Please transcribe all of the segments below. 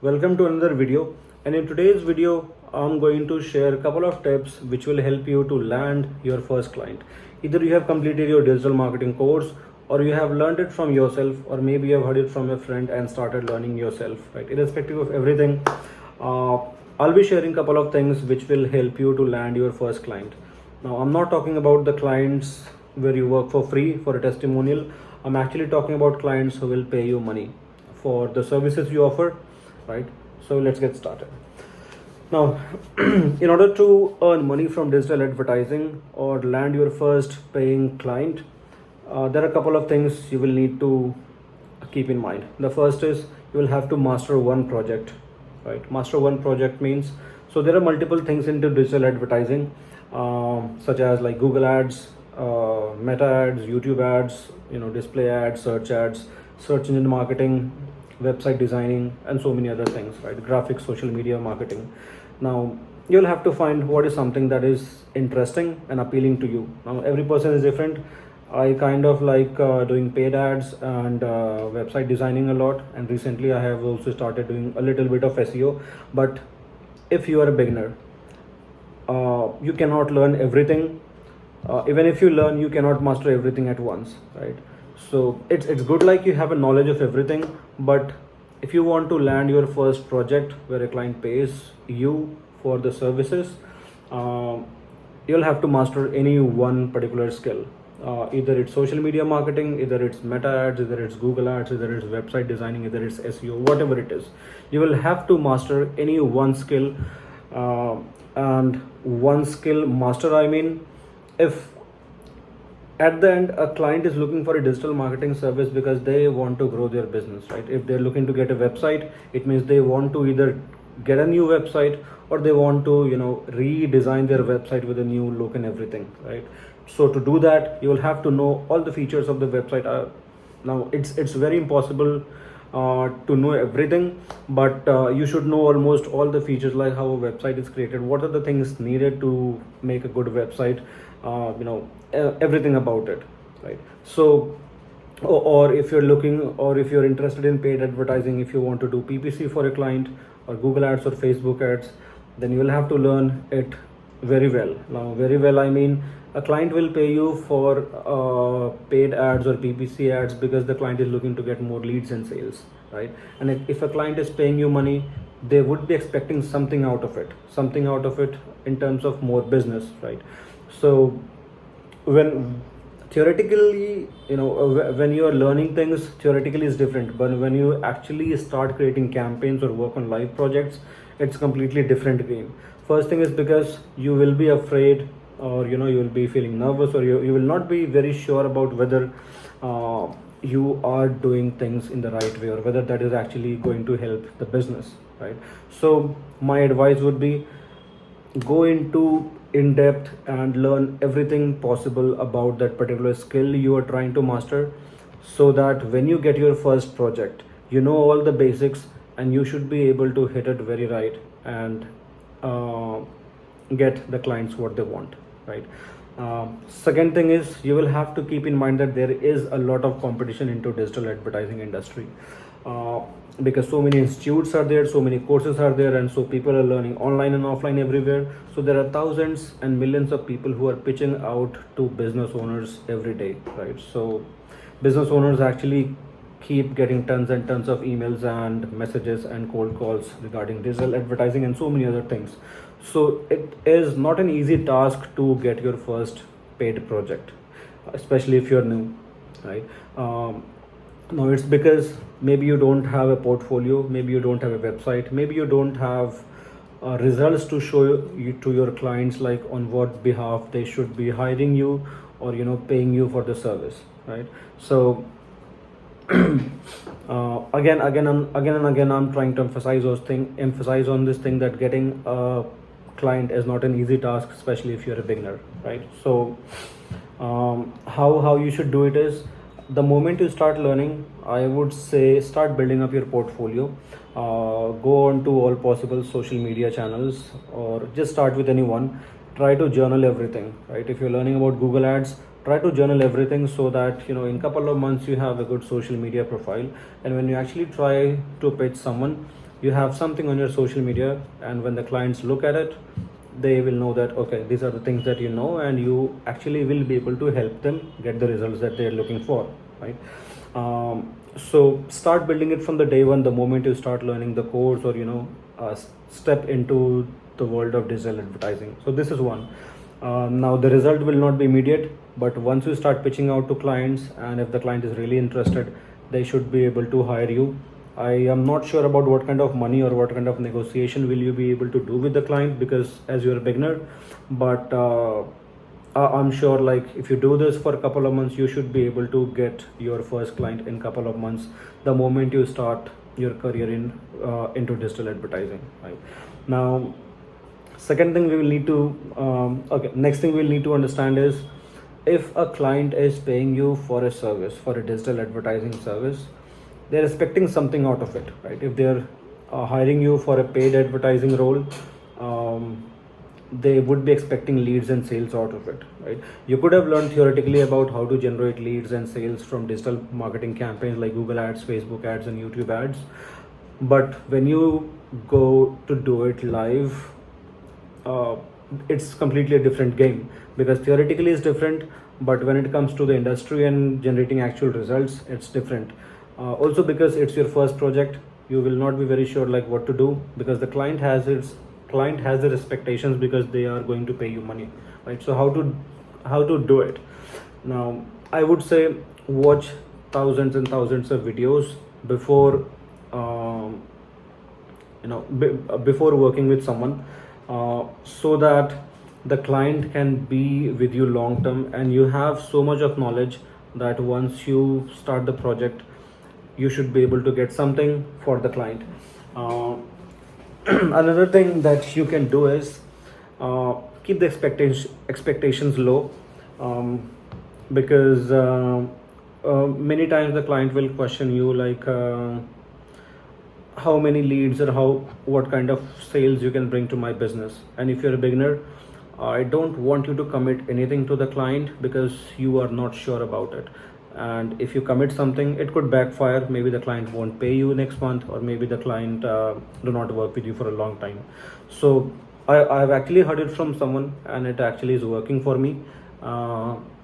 Welcome to another video, and in today's video I'm going to share a couple of tips which will help you to land your first client. Either you have completed your digital marketing course, or you have learned it from yourself, or maybe you have heard it from a friend and started learning yourself, right? Irrespective of everything, uh, I'll be sharing a couple of things which will help you to land your first client. Now, I'm not talking about the clients where you work for free for a testimonial. I'm actually talking about clients who will pay you money for the services you offer, right? So let's get started. Now, in order to earn money from digital advertising or land your first paying client, there are a couple of things you will need to keep in mind. The first is you will have to master one project, right? Master one project means, so there are multiple things into digital advertising, such as like Google ads, meta ads, YouTube ads, display ads, search engine marketing, website designing, and so many other things, right? Graphics, social media marketing. Now, you'll have to find what is something that is interesting and appealing to you. Now, every person is different. I kind of like doing paid ads and website designing a lot, and recently I have also started doing a little bit of SEO. But if you are a beginner, you cannot learn everything. Even if you learn, you cannot master everything at once, right? So it's good like you have a knowledge of everything, but if you want to land your first project where a client pays you for the services, you'll have to master any one particular skill. Either it's social media marketing, either it's meta ads, either it's Google ads, either it's website designing, either it's SEO, whatever it is. You will have to master any one skill. And one skill master, I mean, if at the end a client is looking for a digital marketing service because they want to grow their business, right? If they're looking to get a website, it means they want to either get a new website, or they want to redesign their website with a new look and everything, right? So to do that, you will have to know all the features of the website. Now it's very impossible to know everything, but you should know almost all the features, like how a website is created, what are the things needed to make a good website, everything about it, right? So or if you're looking, or if you're interested in paid advertising, if you want to do PPC for a client, or Google ads or Facebook ads, then you will have to learn it very well. Now, very well, I mean, a client will pay you for paid ads or PPC ads because the client is looking to get more leads and sales, right? And if a client is paying you money, they would be expecting something out of it in terms of more business, right? So when theoretically, when you are learning things, theoretically is different, but when you actually start creating campaigns or work on live projects, it's completely different game. First thing is because you will be afraid, or you will be feeling nervous, or you will not be very sure about whether you are doing things in the right way, or whether that is actually going to help the business, right? So my advice would be, go into in depth and learn everything possible about that particular skill you are trying to master, so that when you get your first project, you know all the basics, and you should be able to hit it very right, and get the clients what they want, right? Second thing is, you will have to keep in mind that there is a lot of competition into digital advertising industry, because so many institutes are there, so many courses are there, and so people are learning online and offline everywhere. So there are thousands and millions of people who are pitching out to business owners every day, right? So business owners actually keep getting tons and tons of emails and messages and cold calls regarding digital advertising and so many other things. So it is not an easy task to get your first paid project, especially if you're new, right? No, it's because maybe you don't have a portfolio, maybe you don't have a website, maybe you don't have results to show you to your clients, like on what behalf they should be hiring you, or paying you for the service, right? So again and again, I'm trying to emphasize on this thing, that getting a client is not an easy task, especially if you're a beginner, right? So how you should do it is, the moment you start learning, I would say start building up your portfolio. Go on to all possible social media channels, or just start with anyone. Try to journal everything, right? If you're learning about Google ads, try to journal everything, so that in a couple of months you have a good social media profile, and when you actually try to pitch someone, you have something on your social media, and when the clients look at it, they will know that okay, these are the things that you know, and you actually will be able to help them get the results that they're looking for, right? So start building it from the day one, the moment you start learning the course, or step into the world of digital advertising. So this is one. Now the result will not be immediate, but once you start pitching out to clients, and if the client is really interested, they should be able to hire you. I am not sure about what kind of money or what kind of negotiation will you be able to do with the client, because as you're a beginner, but I'm sure like if you do this for a couple of months, you should be able to get your first client in couple of months, the moment you start your career into digital advertising, right? Now, second thing we will need to next thing we'll need to understand is, if a client is paying you for a service, for a digital advertising service, they're expecting something out of it, right? If they're hiring you for a paid advertising role, they would be expecting leads and sales out of it, right? You could have learned theoretically about how to generate leads and sales from digital marketing campaigns like Google ads, Facebook ads, and YouTube ads, but when you go to do it live, it's completely a different game, because theoretically it's different, but when it comes to the industry and generating actual results, it's different. Also because it's your first project, you will not be very sure like what to do, because the client has their expectations, because they are going to pay you money, right? So how to do it? Now I would say watch thousands and thousands of videos before before working with someone, so that the client can be with you long term, and you have so much of knowledge that once you start the project, you should be able to get something for the client. Another thing that you can do is keep the expectations low, because many times the client will question you like how many leads or what kind of sales you can bring to my business. And if you're a beginner, I don't want you to commit anything to the client, because you are not sure about it, and if you commit something, it could backfire. Maybe the client won't pay you next month, or maybe the client do not work with you for a long time. So I've actually heard it from someone, and it actually is working for me.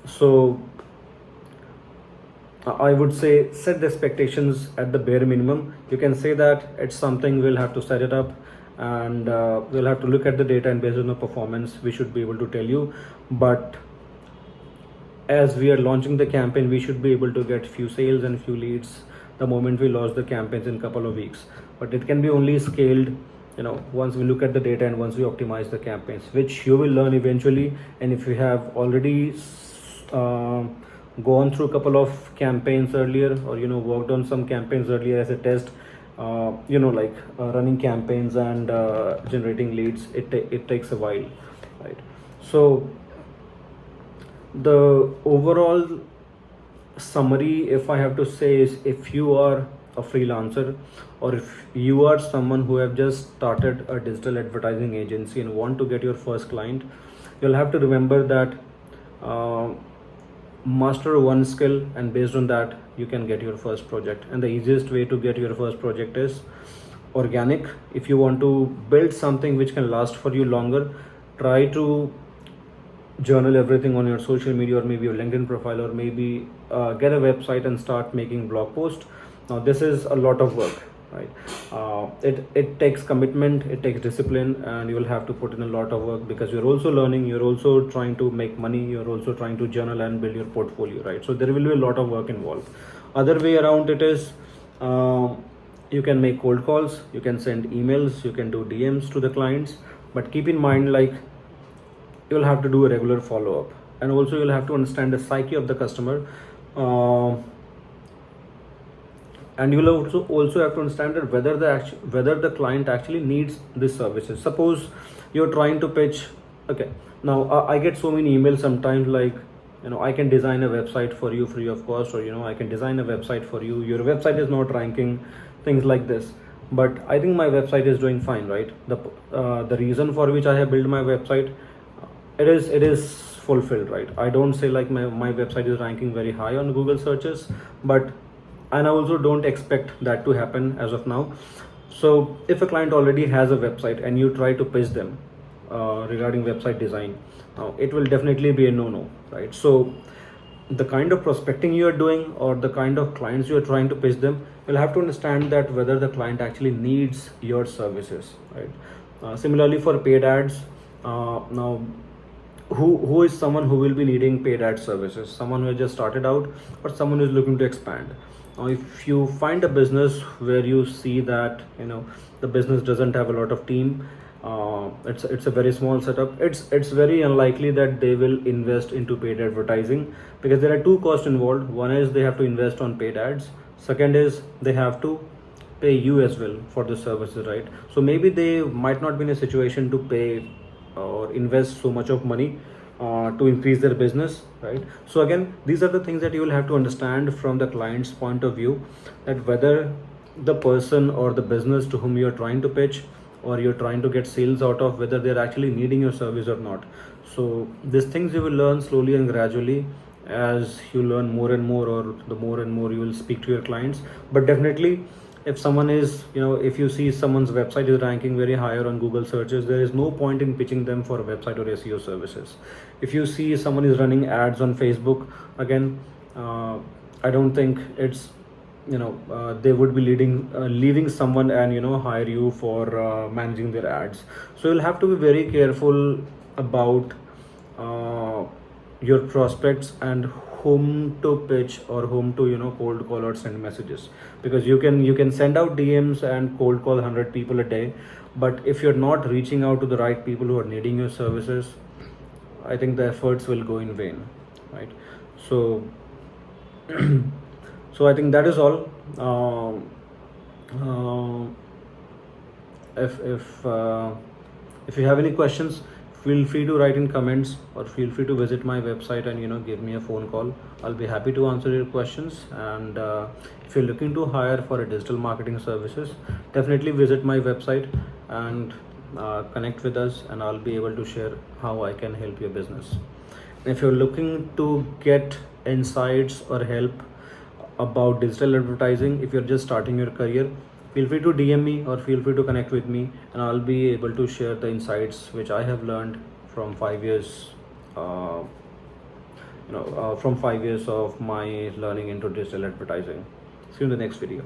So I would say set the expectations at the bare minimum. You can say that it's something we'll have to set it up, and we'll have to look at the data, and based on the performance, we should be able to tell you. But as we are launching the campaign, we should be able to get few sales and few leads the moment we launch the campaigns in couple of weeks. But it can be only scaled, once we look at the data and once we optimize the campaigns, which you will learn eventually. And if you have already gone through a couple of campaigns earlier, or worked on some campaigns earlier as a test, running campaigns and generating leads, it takes a while, right? So the overall summary, if I have to say, is if you are a freelancer, or if you are someone who have just started a digital advertising agency and want to get your first client, you'll have to remember that master one skill, and based on that you can get your first project. And the easiest way to get your first project is organic. If you want to build something which can last for you longer, try to journal everything on your social media, or maybe your LinkedIn profile, or maybe get a website and start making blog posts. Now this is a lot of work, right? It takes commitment, it takes discipline, and you will have to put in a lot of work, because you're also learning, you're also trying to make money, you're also trying to journal and build your portfolio, right? So there will be a lot of work involved. Other way around it is, you can make cold calls, you can send emails, you can do DMs to the clients, but keep in mind, like, you'll have to do a regular follow-up, and also you'll have to understand the psyche of the customer, and you'll also have to understand that whether the client actually needs these services. Suppose you're trying to pitch, okay, now I get so many emails sometimes like, I can design a website for you free of cost, or I can design a website for you, your website is not ranking, things like this. But I think my website is doing fine, right? The reason for which I have built my website, it is fulfilled, right? I don't say like my website is ranking very high on Google searches, and I also don't expect that to happen as of now. So if a client already has a website and you try to pitch them regarding website design, it will definitely be a no-no, right? So the kind of prospecting you are doing or the kind of clients you are trying to pitch them, you'll have to understand that whether the client actually needs your services, right? Similarly for paid ads, now who is someone who will be needing paid ad services? Someone who has just started out or someone who is looking to expand. Now if you find a business where you see that the business doesn't have a lot of team, it's a very small setup, it's very unlikely that they will invest into paid advertising, because there are two costs involved. One is they have to invest on paid ads, second is they have to pay you as well for the services, right? So maybe they might not be in a situation to pay or invest so much of money to increase their business, right? So again, these are the things that you will have to understand from the client's point of view, that whether the person or the business to whom you are trying to pitch or you're trying to get sales out of, whether they're actually needing your service or not. So these things you will learn slowly and gradually as you learn more and more, or the more and more you will speak to your clients. But definitely, if someone is, if you see someone's website is ranking very higher on Google searches, there is no point in pitching them for a website or SEO services. If you see someone is running ads on Facebook, again, I don't think it's, they would be leaving someone and hire you for managing their ads. So you'll have to be very careful about your prospects and whom to pitch or whom to cold call or send messages, because you can send out DMs and cold call 100 people a day, but if you're not reaching out to the right people who are needing your services, I think the efforts will go in vain, right? So so I think that is all. If you have any questions, feel free to write in comments, or feel free to visit my website and give me a phone call. I'll be happy to answer your questions. And if you're looking to hire for a digital marketing services, definitely visit my website and connect with us, and I'll be able to share how I can help your business. And if you're looking to get insights or help about digital advertising, if you're just starting your career, feel free to DM me or feel free to connect with me, and I'll be able to share the insights which I have learned from 5 years, from 5 years of my learning into digital advertising. See you in the next video.